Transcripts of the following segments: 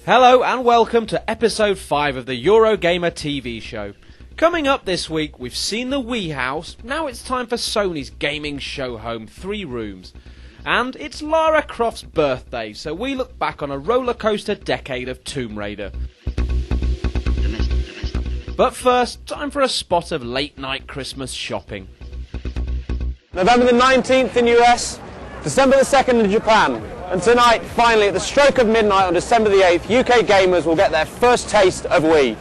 Hello and welcome to episode 5 of the Eurogamer TV show. Coming up this week, we've seen the Wii house, now it's time for Sony's gaming show home, 3 Rooms. And it's Lara Croft's birthday, so we look back on a rollercoaster decade of Tomb Raider. But first, time for a spot of late night Christmas shopping. November the 19th in US, December the 2nd in Japan. And tonight, finally, at the stroke of midnight on December the 8th, UK gamers will get their first taste of Wii.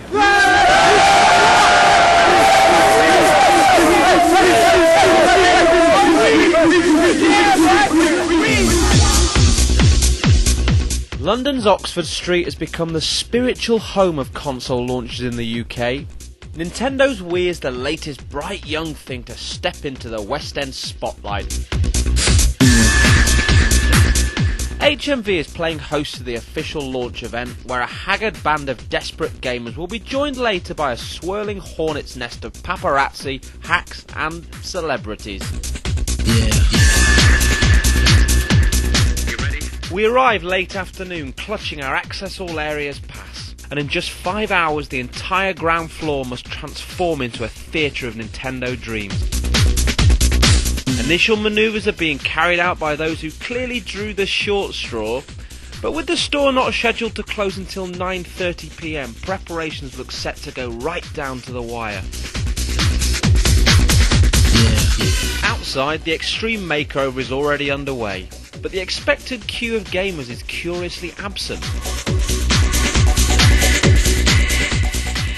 London's Oxford Street has become the spiritual home of console launches in the UK. Nintendo Wii is the latest bright young thing to step into the West End spotlight. HMV is playing host to the official launch event, where a haggard band of desperate gamers will be joined later by a swirling hornet's nest of paparazzi, hacks and celebrities. You ready? We arrive late afternoon, clutching our Access All Areas pass, and in just 5 hours the entire ground floor must transform into a theatre of Nintendo dreams. Initial manoeuvres are being carried out by those who clearly drew the short straw, but with the store not scheduled to close until 9:30 PM, preparations look set to go right down to the wire. Outside, the extreme makeover is already underway, but the expected queue of gamers is curiously absent.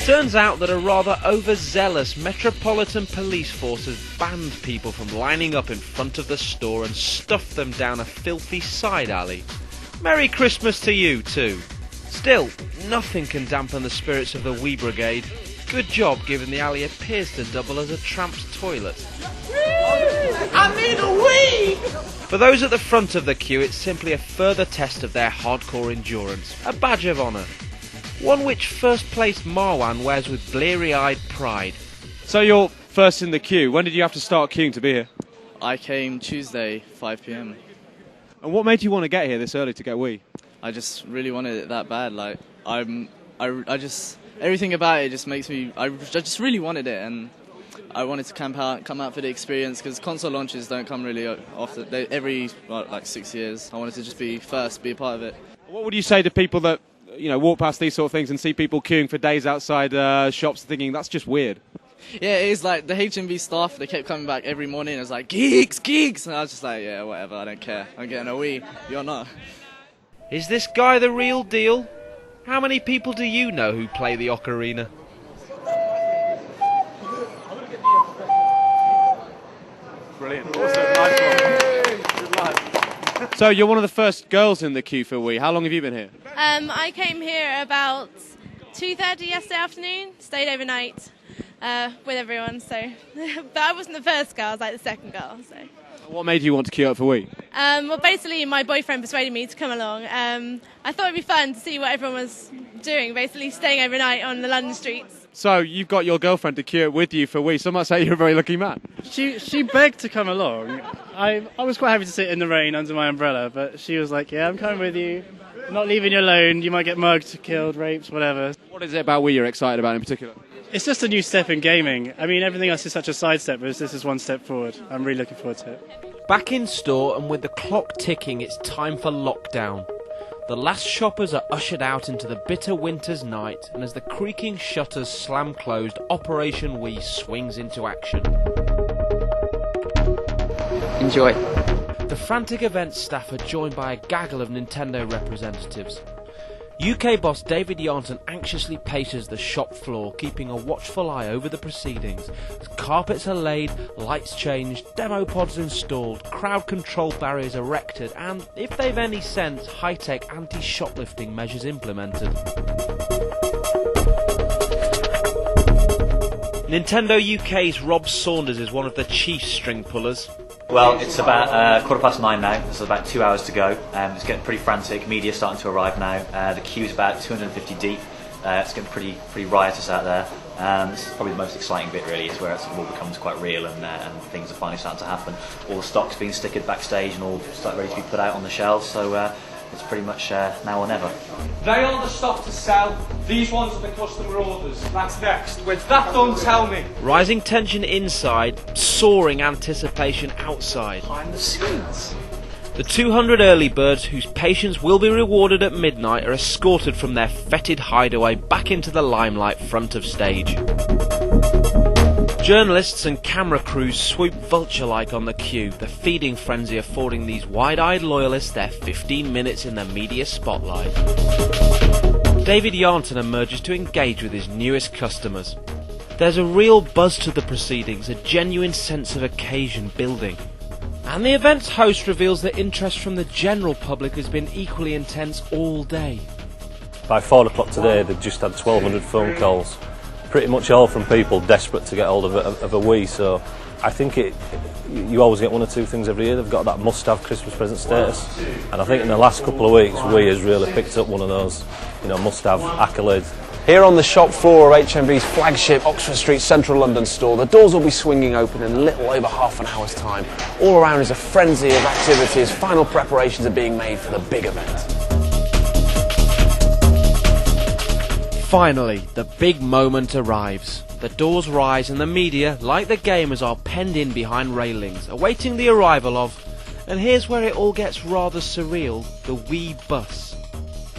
Turns out that a rather overzealous Metropolitan Police Force has banned people from lining up in front of the store and stuffed them down a filthy side alley. Merry Christmas to you too. Still, nothing can dampen the spirits of the Wii Brigade. Good job, given the alley appears to double as a tramp's toilet. I need a Wii! For those at the front of the queue, it's simply a further test of their hardcore endurance, a badge of honour. One which first-placed Marwan wears with bleary-eyed pride. So you're first in the queue. When did you have to start queuing to be here? I came Tuesday, 5 PM. And what made you want to get here this early to get Wii? I just really wanted it that bad. Like everything about it just makes me. I just really wanted it, and I wanted to come out for the experience, because console launches don't come really often. Every 6 years. I wanted to just be first, be a part of it. What would you say to people that walk past these sort of things and see people queuing for days outside shops, thinking that's just weird? Yeah, it is. Like the HMV staff, they kept coming back every morning. It was like, geeks, and I was just like, yeah, whatever, I don't care. I'm getting a Wii. You're not. Is this guy the real deal? How many people do you know who play the Ocarina? Brilliant. Awesome. Nice one. Good luck. So you're one of the first girls in the queue for Wii. How long have you been here? I came here about 2:30 yesterday afternoon, stayed overnight with everyone, so but I wasn't the first girl, I was like the second girl. So. What made you want to queue up for Wii? Well, basically my boyfriend persuaded me to come along. I thought it'd be fun to see what everyone was doing, basically staying overnight on the London streets. So you've got your girlfriend to queue up with you for Wii, so I must say you're a very lucky man. She begged to come along. I was quite happy to sit in the rain under my umbrella, but she was like, yeah, I'm coming with you. I'm not leaving you alone. You might get mugged, killed, raped, whatever. What is it about Wii you're excited about in particular? It's just a new step in gaming. I mean, everything else is such a sidestep, but this is one step forward. I'm really looking forward to it. Back in store, and with the clock ticking, it's time for lockdown. The last shoppers are ushered out into the bitter winter's night, and as the creaking shutters slam closed, Operation Wii swings into action. Enjoy. The frantic event staff are joined by a gaggle of Nintendo representatives. UK boss David Yarnton anxiously paces the shop floor, keeping a watchful eye over the proceedings. As carpets are laid, lights changed, demo pods installed, crowd control barriers erected, and, if they've any sense, high-tech anti-shoplifting measures implemented. Nintendo UK's Rob Saunders is one of the chief string pullers. Well, it's about 9:15 now. There's about 2 hours to go. It's getting pretty frantic. Media's starting to arrive now. The queue's about 250 deep. It's getting pretty riotous out there. This is probably the most exciting bit, really. It's where it all becomes quite real and things are finally starting to happen. All the stock's being stickered backstage and all ready to be put out on the shelves. So it's pretty much now or never. They are the stock to sell. These ones are the customer orders. That's next. With that done, tell me. Rising tension inside, soaring anticipation outside. Behind the scenes. The 200 early birds whose patience will be rewarded at midnight are escorted from their fetid hideaway back into the limelight front of stage. Journalists and camera crews swoop vulture-like on the queue, the feeding frenzy affording these wide-eyed loyalists their 15 minutes in the media spotlight. David Yarnton emerges to engage with his newest customers. There's a real buzz to the proceedings, a genuine sense of occasion building. And the event's host reveals that interest from the general public has been equally intense all day. By 4 o'clock today, they've just had 1,200 phone calls. Pretty much all from people desperate to get hold of a Wii, so I think you always get one or two things every year. They've got that must-have Christmas present status, and I think in the last couple of weeks Wii has really picked up one of those, must-have accolades. Here on the shop floor of HMV's flagship Oxford Street Central London store, the doors will be swinging open in a little over half an hour's time. All around is a frenzy of activity as final preparations are being made for the big event. Finally, the big moment arrives. The doors rise and the media, like the gamers, are penned in behind railings, awaiting the arrival of, and here's where it all gets rather surreal, the Wii bus.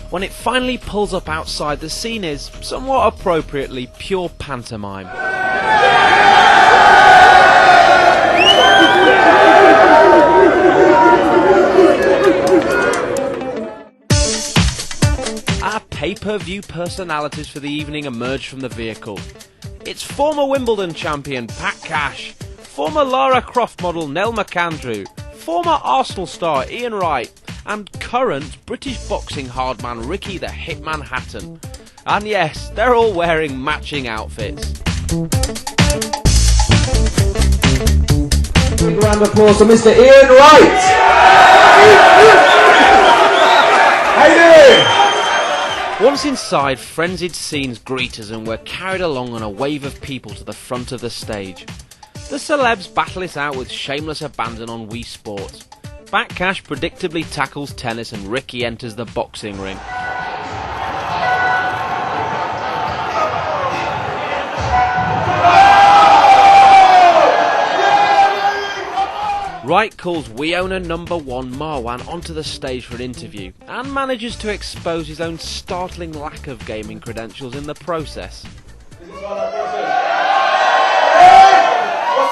When it finally pulls up outside, the scene is, somewhat appropriately, pure pantomime. Our pay-per-view personalities for the evening emerge from the vehicle. It's former Wimbledon champion Pat Cash, former Lara Croft model Nell McAndrew, former Arsenal star Ian Wright, and current British boxing hardman Ricky the Hitman Hatton. And yes, they're all wearing matching outfits. Big round of applause for Mr. Ian Wright. How you doing? Once inside, frenzied scenes greet us and we're carried along on a wave of people to the front of the stage. The celebs battle it out with shameless abandon on Wii Sports. Bat Cash predictably tackles tennis and Ricky enters the boxing ring. Wright calls Wii owner number 1 Marwan onto the stage for an interview and manages to expose his own startling lack of gaming credentials in the process. What's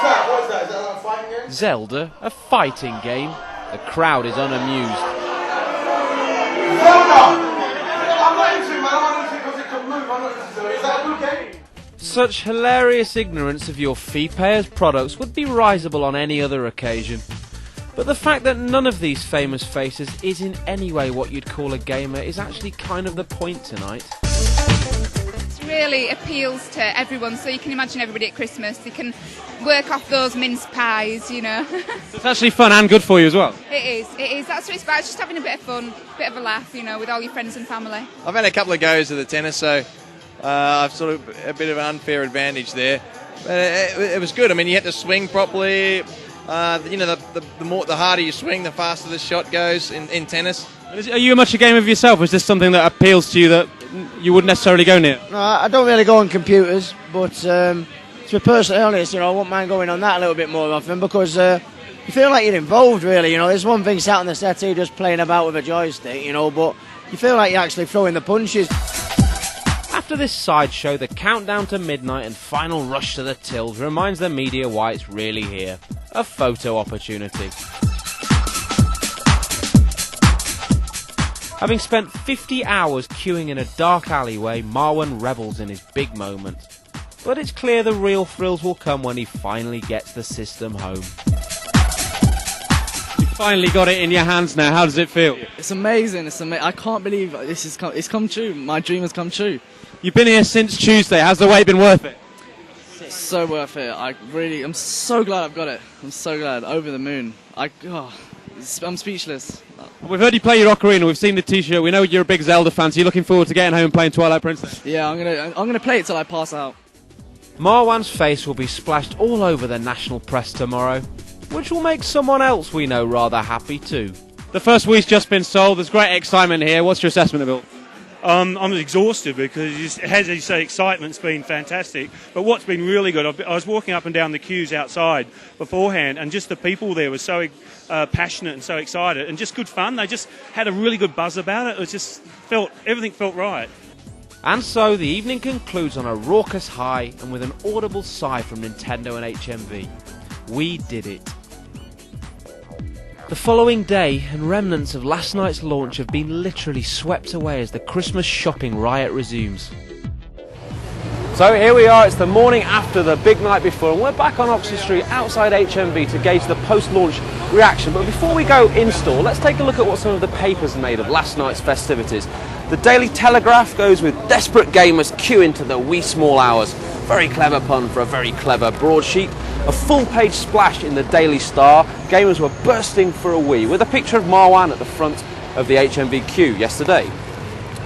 that? What is that? Is that like a fighting game? Zelda, a fighting game. The crowd is unamused. Zelda! I'm not into it, man. I'm not into it because it can move. I'm not into it. Is that a good game? Such hilarious ignorance of your fee payers' products would be risible on any other occasion. But the fact that none of these famous faces is in any way what you'd call a gamer is actually kind of the point tonight. It really appeals to everyone, so you can imagine everybody at Christmas. You can work off those mince pies, It's actually fun and good for you as well. It is. That's what it's about. It's just having a bit of fun, bit of a laugh, with all your friends and family. I've had a couple of goes at the tennis, so I've sort of a bit of an unfair advantage there. But it was good. I mean, you had to swing properly. The harder you swing, the faster the shot goes in tennis. Are you much a gamer of yourself, or is this something that appeals to you that you wouldn't necessarily go near? No, I don't really go on computers, but to be personally honest, I wouldn't mind going on that a little bit more often because you feel like you're involved, really. There's one thing sat on the settee just playing about with a joystick, but you feel like you're actually throwing the punches. After this sideshow, the countdown to midnight and final rush to the tills reminds the media why it's really here. A photo opportunity. Having spent 50 hours queuing in a dark alleyway, Marwan revels in his big moment. But it's clear the real thrills will come when he finally gets the system home. You finally got it in your hands now. How does it feel? It's amazing. I can't believe it's come true. My dream has come true. You've been here since Tuesday. How's the wait been worth it? It's so worth it. I'm so glad I've got it. I'm so glad. Over the moon. I'm speechless. We've heard you play your Ocarina. We've seen the T-shirt. We know you're a big Zelda fan. So you're looking forward to getting home and playing Twilight Princess? Yeah, I'm gonna play it till I pass out. Marwan's face will be splashed all over the national press tomorrow, which will make someone else we know rather happy too. The first Wii's just been sold. There's great excitement here. What's your assessment of it? I'm exhausted because, as you say, excitement's been fantastic. But what's been really good, I was walking up and down the queues outside beforehand, and just the people there were so passionate and so excited, and just good fun. They just had a really good buzz about it. It just everything felt right. And so the evening concludes on a raucous high and with an audible sigh from Nintendo and HMV. We did it. The following day and remnants of last night's launch have been literally swept away as the Christmas shopping riot resumes. So here we are, it's the morning after the big night before, and we're back on Oxford Street outside HMV to gauge the post-launch reaction. But before we go in-store, let's take a look at what some of the papers made of last night's festivities. The Daily Telegraph goes with desperate gamers queuing to the wee small hours. Very clever pun for a very clever broadsheet. A full-page splash in the Daily Star. Gamers were bursting for a Wii, with a picture of Marwan at the front of the HMV queue yesterday.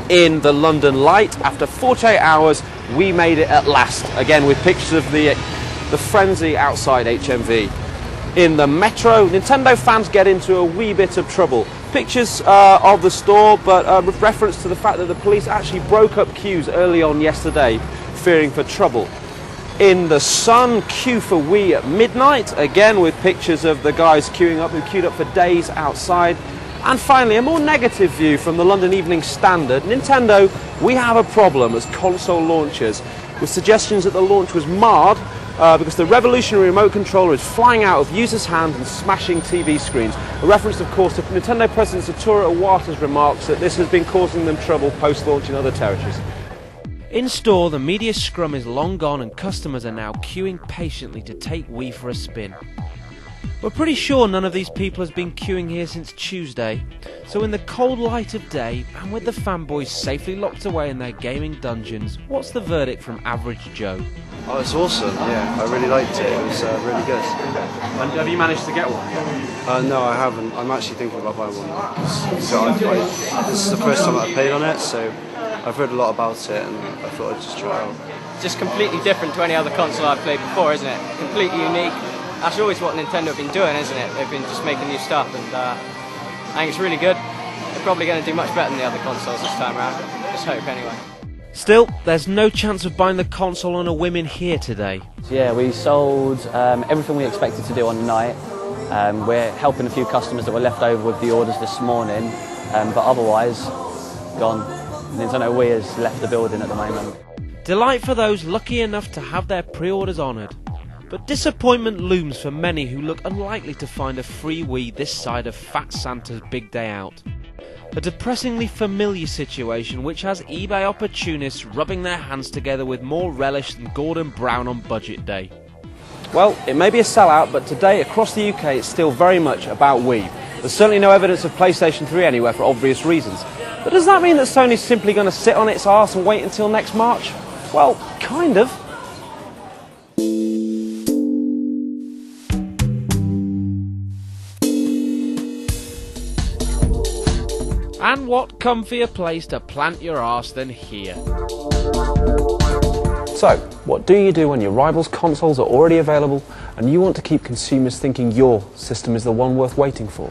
In the London Light, after 48 hours, we made it at last. Again, with pictures of the frenzy outside HMV. In the Metro, Nintendo fans get into a wee bit of trouble. Pictures of the store, but with reference to the fact that the police actually broke up queues early on yesterday, fearing for trouble. In the Sun, queue for Wii at midnight, again with pictures of the guys queuing up who queued up for days outside. And finally, a more negative view from the London Evening Standard. Nintendo, we have a problem as console launchers, with suggestions that the launch was marred because the revolutionary remote controller is flying out of users' hands and smashing TV screens. A reference, of course, to Nintendo President Satoru Iwata's remarks that this has been causing them trouble post-launch in other territories. In store, the media scrum is long gone and customers are now queuing patiently to take Wii for a spin. We're pretty sure none of these people has been queuing here since Tuesday, so in the cold light of day, and with the fanboys safely locked away in their gaming dungeons, what's the verdict from Average Joe? Oh, it's awesome, yeah, I really liked it, it was really good. And have you managed to get one? No, I haven't, I'm actually thinking about buying one. So this is the first time that I played on it, so I've heard a lot about it and I thought I'd just try it out. Just completely different to any other console I've played before, isn't it? Completely unique. That's always what Nintendo have been doing, isn't it? They've been just making new stuff, and I think it's really good. They're probably going to do much better than the other consoles this time around. Just hope, anyway. Still, there's no chance of buying the console on a whim in here today. Yeah, we sold everything we expected to do on the night. We're helping a few customers that were left over with the orders this morning, but otherwise, gone. Nintendo Wii has left the building at the moment. Delight for those lucky enough to have their pre-orders honoured. But disappointment looms for many who look unlikely to find a free Wii this side of Fat Santa's big day out. A depressingly familiar situation which has eBay opportunists rubbing their hands together with more relish than Gordon Brown on budget day. Well, it may be a sellout, but today across the UK it's still very much about Wii. There's certainly no evidence of PlayStation 3 anywhere for obvious reasons. But does that mean that Sony's simply going to sit on its arse and wait until next March? Well, kind of. And what comfier place to plant your arse than here? So, what do you do when your rivals' consoles are already available and you want to keep consumers thinking your system is the one worth waiting for?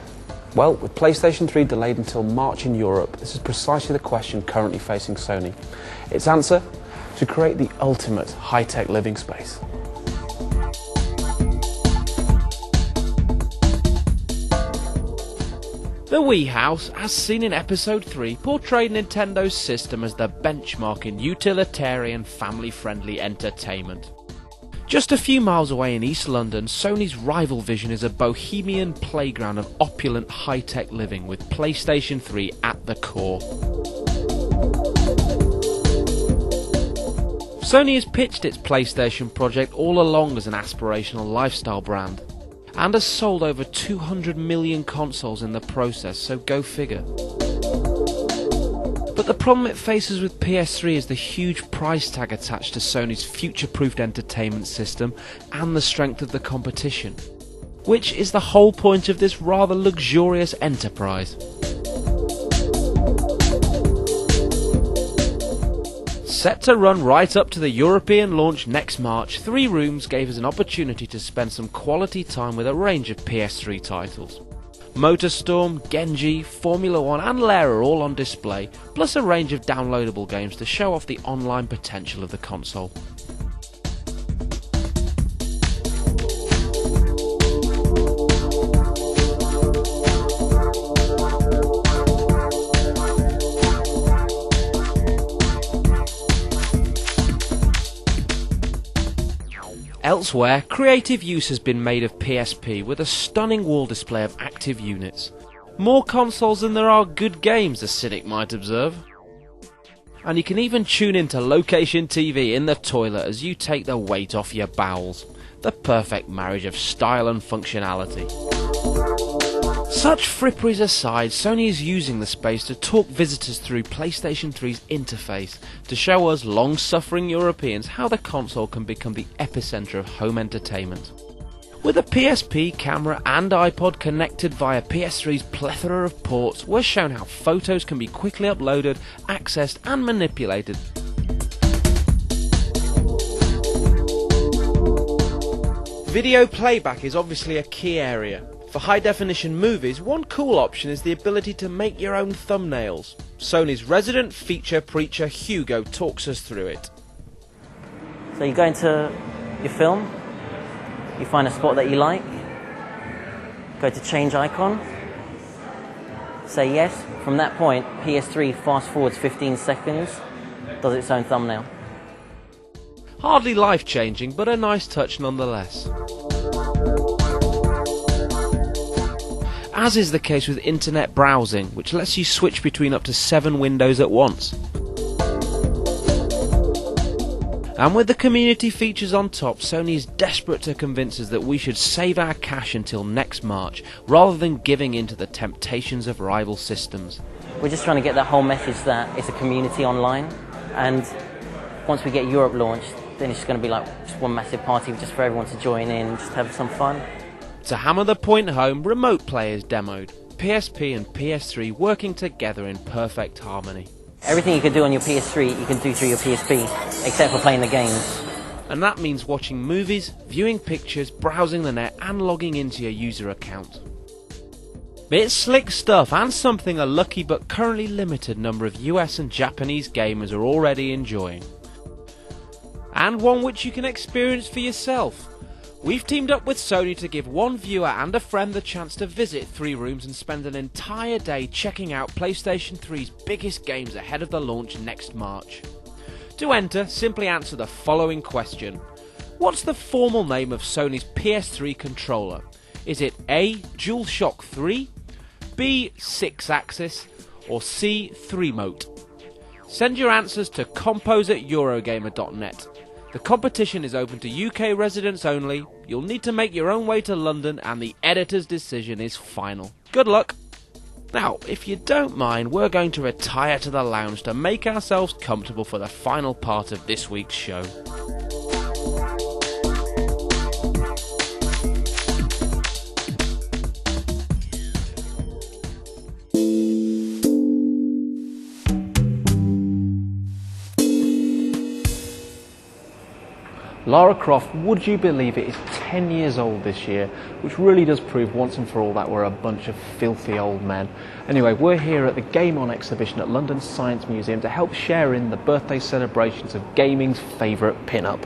Well, with PlayStation 3 delayed until March in Europe, this is precisely the question currently facing Sony. Its answer? To create the ultimate high-tech living space. The Wii House, as seen in Episode 3, portrayed Nintendo's system as the benchmark in utilitarian, family-friendly entertainment. Just a few miles away in East London, Sony's rival vision is a bohemian playground of opulent high-tech living with PlayStation 3 at the core. Sony has pitched its PlayStation project all along as an aspirational lifestyle brand, and has sold over 200 million consoles in the process, so go figure. But the problem it faces with PS3 is the huge price tag attached to Sony's future-proofed entertainment system and the strength of the competition, which is the whole point of this rather luxurious enterprise. Set to run right up to the European launch next March, 3 Rooms gave us an opportunity to spend some quality time with a range of PS3 titles. Motorstorm, Genji, Formula 1 and Lair are all on display, plus a range of downloadable games to show off the online potential of the console. Elsewhere, creative use has been made of PSP with a stunning wall display of active units. More consoles than there are good games, the cynic might observe. And you can even tune into location TV in the toilet as you take the weight off your bowels. The perfect marriage of style and functionality. Such fripperies aside, Sony is using the space to talk visitors through PlayStation 3's interface to show us long-suffering Europeans how the console can become the epicenter of home entertainment. With a PSP, camera and iPod connected via PS3's plethora of ports, we're shown how photos can be quickly uploaded, accessed and manipulated. Video playback is obviously a key area. For high-definition movies, one cool option is the ability to make your own thumbnails. Sony's resident feature preacher Hugo talks us through it. So you go into your film, you find a spot that you like, go to change icon, say yes. From that point, PS3 fast forwards 15 seconds, does its own thumbnail. Hardly life-changing, but a nice touch nonetheless. As is the case with internet browsing, which lets you switch between up to 7 windows at once. And with the community features on top, Sony is desperate to convince us that we should save our cash until next March, rather than giving in to the temptations of rival systems. We're just trying to get that whole message that it's a community online, and once we get Europe launched, then it's just going to be like just one massive party just for everyone to join in and just have some fun. To hammer the point home, remote play is demoed. PSP and PS3 working together in perfect harmony. Everything you can do on your PS3, you can do through your PSP, except for playing the games. And that means watching movies, viewing pictures, browsing the net and logging into your user account. It's slick stuff and something a lucky but currently limited number of US and Japanese gamers are already enjoying. And one which you can experience for yourself. We've teamed up with Sony to give one viewer and a friend the chance to visit 3 Rooms and spend an entire day checking out PlayStation 3's biggest games ahead of the launch next March. To enter, simply answer the following question. What's the formal name of Sony's PS3 controller? Is it A. DualShock 3, B. 6-axis, or C. 3-mote? Send your answers to compose@eurogamer.net. The competition is open to UK residents only, you'll need to make your own way to London and the editor's decision is final. Good luck! Now, if you don't mind, we're going to retire to the lounge to make ourselves comfortable for the final part of this week's show. Lara Croft, would you believe it, is 10 years old this year, which really does prove once and for all that we're a bunch of filthy old men. Anyway, we're here at the Game On exhibition at London's Science Museum to help share in the birthday celebrations of gaming's favourite pin-up.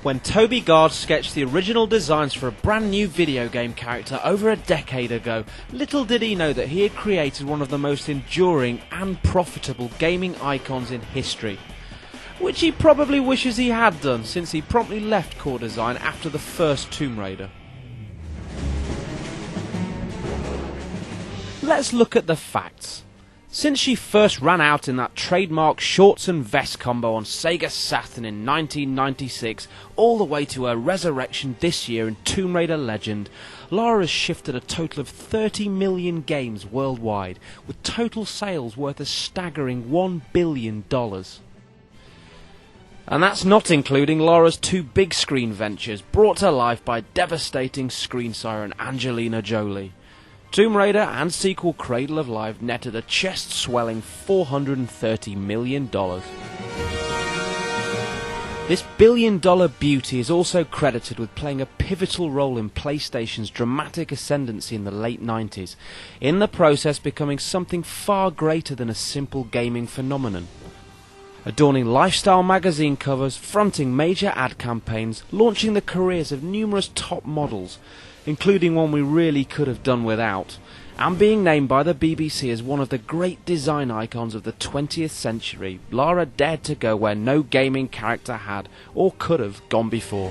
When Toby Gard sketched the original designs for a brand new video game character over a decade ago, little did he know that he had created one of the most enduring and profitable gaming icons in history. Which he probably wishes he had done, since he promptly left core design after the first Tomb Raider. Let's look at the facts. Since she first ran out in that trademark shorts and vest combo on Sega Saturn in 1996, all the way to her resurrection this year in Tomb Raider Legend, Lara has shifted a total of 30 million games worldwide, with total sales worth a staggering $1 billion. And that's not including Lara's two big screen ventures, brought to life by devastating screen siren Angelina Jolie. Tomb Raider and sequel Cradle of Life netted a chest-swelling $430 million. This billion-dollar beauty is also credited with playing a pivotal role in PlayStation's dramatic ascendancy in the late 90s, in the process becoming something far greater than a simple gaming phenomenon. Adorning lifestyle magazine covers, fronting major ad campaigns, launching the careers of numerous top models, including one we really could have done without, and being named by the BBC as one of the great design icons of the 20th century, Lara dared to go where no gaming character had, or could have, gone before.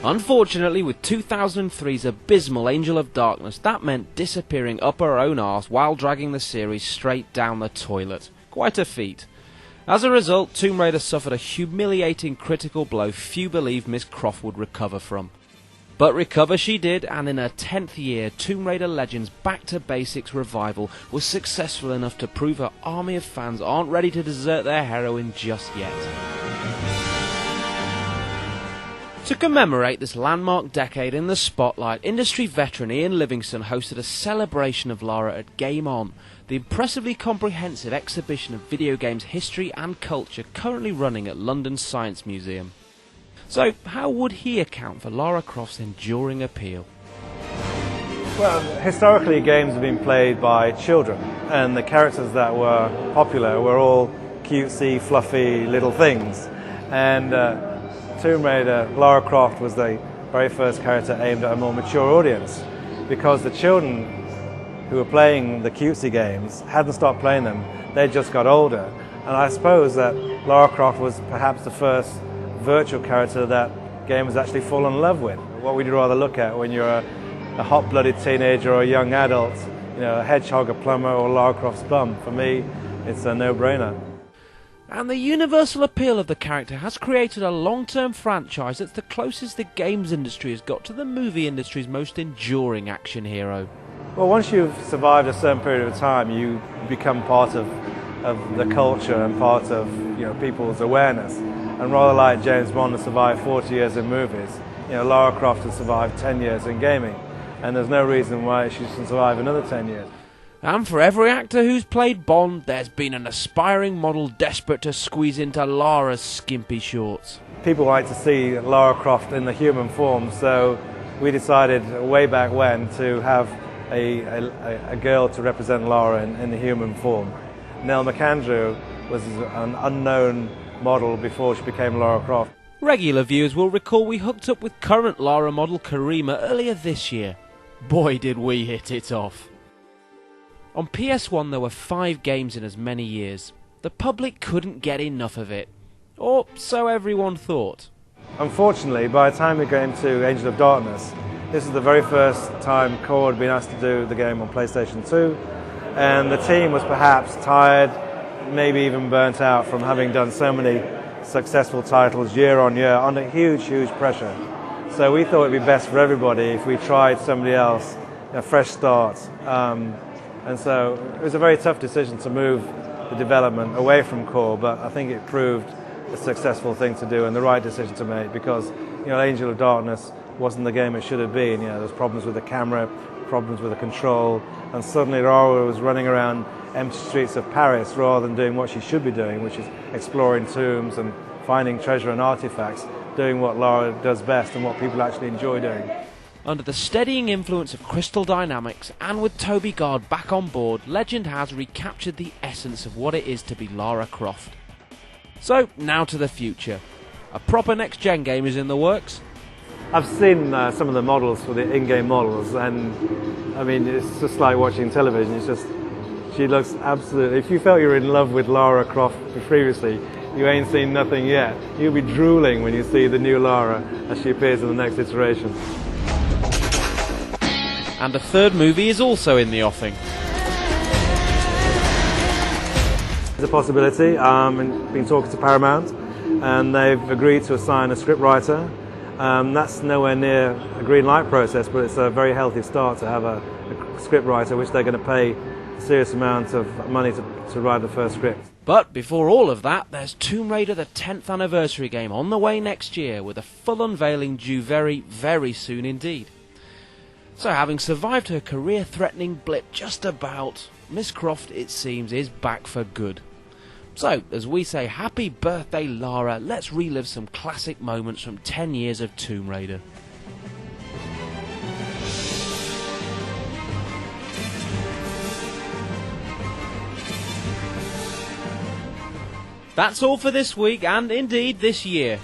Unfortunately, with 2003's abysmal Angel of Darkness, that meant disappearing up her own arse while dragging the series straight down the toilet. Quite a feat. As a result, Tomb Raider suffered a humiliating critical blow few believe Miss Croft would recover from. But recover she did, and in her 10th year, Tomb Raider Legends' Back to Basics revival was successful enough to prove her army of fans aren't ready to desert their heroine just yet. To commemorate this landmark decade in the spotlight, industry veteran Ian Livingston hosted a celebration of Lara at Game On, the impressively comprehensive exhibition of video games history and culture currently running at London's Science Museum. So, how would he account for Lara Croft's enduring appeal? Well, historically games have been played by children, and the characters that were popular were all cutesy, fluffy little things. And Tomb Raider, Lara Croft was the very first character aimed at a more mature audience, because the children who were playing the cutesy games hadn't stopped playing them, they just got older. And I suppose that Lara Croft was perhaps the first virtual character that gamers actually fall in love with. What would you rather look at when you're a hot-blooded teenager or a young adult? You know, a hedgehog, a plumber, or Lara Croft's bum? For me, it's a no-brainer. And the universal appeal of the character has created a long-term franchise that's the closest the games industry has got to the movie industry's most enduring action hero. Well, once you've survived a certain period of time, you become part of the culture and part of people's awareness. And rather like James Bond has survived 40 years in movies, Lara Croft has survived 10 years in gaming, and there's no reason why she shouldn't survive another 10 years. And for every actor who's played Bond, there's been an aspiring model desperate to squeeze into Lara's skimpy shorts. People like to see Lara Croft in the human form, so we decided way back when to have a girl to represent Lara in the human form. Nell McAndrew was an unknown model before she became Lara Croft. Regular viewers will recall we hooked up with current Lara model Karima earlier this year. Boy, did we hit it off. On PS1 there were 5 games in as many years. The public couldn't get enough of it. Or so everyone thought. Unfortunately, by the time we got into Angel of Darkness, this is the very first time Core had been asked to do the game on PlayStation 2, and the team was perhaps tired, maybe even burnt out from having done so many successful titles year on year under huge pressure. So we thought it'd be best for everybody if we tried somebody else, a fresh start. And so it was a very tough decision to move the development away from Core, but I think it proved a successful thing to do and the right decision to make, because Angel of Darkness wasn't the game it should have been. There was problems with the camera, problems with the control, and suddenly Lara was running around empty streets of Paris rather than doing what she should be doing, which is exploring tombs and finding treasure and artifacts, doing what Lara does best and what people actually enjoy doing. Under the steadying influence of Crystal Dynamics, and with Toby Gard back on board, Legend has recaptured the essence of what it is to be Lara Croft. So, now to the future. A proper next-gen game is in the works. I've seen some of the models for the in-game models, and I mean, it's just like watching television. It's just, she looks absolutely... If you felt you were in love with Lara Croft previously, you ain't seen nothing yet. You'll be drooling when you see the new Lara as she appears in the next iteration. And a third movie is also in the offing. It's a possibility. I've been talking to Paramount, and they've agreed to assign a scriptwriter. That's nowhere near a green light process, but it's a very healthy start to have a scriptwriter, which they're going to pay a serious amount of money to write the first script. But before all of that, there's Tomb Raider the 10th anniversary game on the way next year, with a full unveiling due very, very soon indeed. So having survived her career-threatening blip just about, Miss Croft, it seems, is back for good. So, as we say happy birthday Lara, let's relive some classic moments from 10 years of Tomb Raider. That's all for this week, and indeed this year.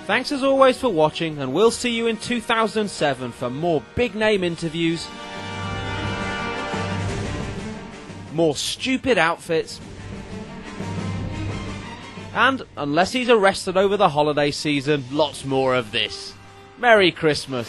Thanks as always for watching, and we'll see you in 2007 for more big name interviews, more stupid outfits, and, unless he's arrested over the holiday season, lots more of this. Merry Christmas.